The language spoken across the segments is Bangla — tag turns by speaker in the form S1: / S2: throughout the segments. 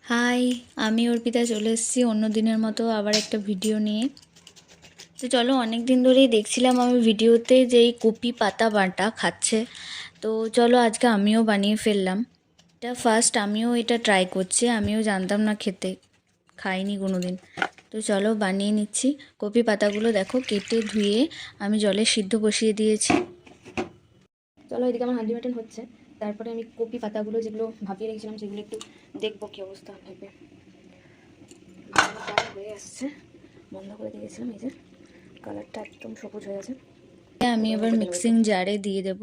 S1: হাই, আমি অর্পিতা চলে এসেছি অন্য দিনের মতো আবার একটা ভিডিও নিয়ে। তো চলো, অনেক দিন ধরেই দেখছিলাম আমি ভিডিওতে যে এই কপি পাতা বাটা খাচ্ছে। তো চলো আজকে আমিও বানিয়ে ফেললাম। এটা ফার্স্ট আমিও এটা ট্রাই করছি, আমিও জানতাম না খেতে, খাইনি কোনো দিন। তো চলো বানিয়ে নিচ্ছি। কপি পাতাগুলো দেখো কেটে ধুয়ে আমি জলে সিদ্ধ বসিয়ে দিয়েছি। চলো, এদিকে আমার হাঁড়ি মাটন হচ্ছে, তারপরে আমি কপি পাতাগুলো যেগুলো ভাপিয়ে রেখেছিলাম সেগুলো একটু দেখবো কী অবস্থা হবে। ভালো প্রায় হয়ে আসছে, বন্ধ করে দিয়েছিলাম। এই যে কালারটা একদম সবুজ হয়ে আছে। আমি এবার মিক্সিং জারে দিয়ে দেব।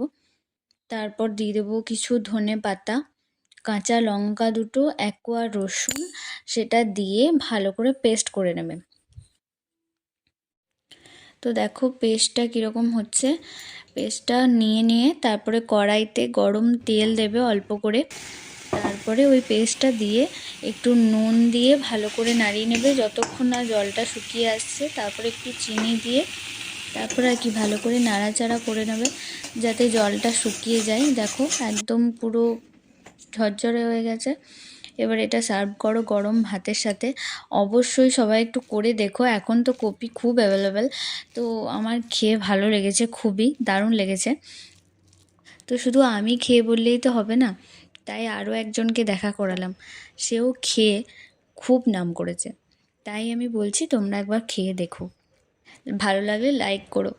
S1: তারপর দিয়ে দেবো কিছু ধনে পাতা, কাঁচা লঙ্কা দুটো, এক কোয়া রসুন, সেটা দিয়ে ভালো করে পেস্ট করে নেবে। তো দেখো পেস্টটা কীরকম হচ্ছে। পেস্টটা নিয়ে তারপরে কড়াইতে গরম তেল দেবে অল্প করে। তারপরে ওই পেস্টটা দিয়ে একটু নুন দিয়ে ভালো করে নাড়িয়ে নেবে যতক্ষণ না জলটা শুকিয়ে আসছে। তারপরে একটু চিনি দিয়ে তারপরে আর কি ভালো করে নাড়াচাড়া করে নেবে যাতে জলটা শুকিয়ে যায়। দেখো একদম পুরো ঝরঝরে হয়ে গেছে। এবার এটা সার্ভ করো গরম ভাতের সাথে। অবশ্যই সবাই একটু করে দেখো, এখন তো কপি খুব অ্যাভেলেবেল। তো আমার খেয়ে ভালো লেগেছে, খুবই দারুণ লেগেছে। তো শুধু আমি খেয়ে বললেই তো হবে না, তাই আরও একজনকে দেখা করালাম, সেও খেয়ে খুব নাম করেছে। তাই আমি বলছি তোমরা একবার খেয়ে দেখো, ভালো লাগলে লাইক করো।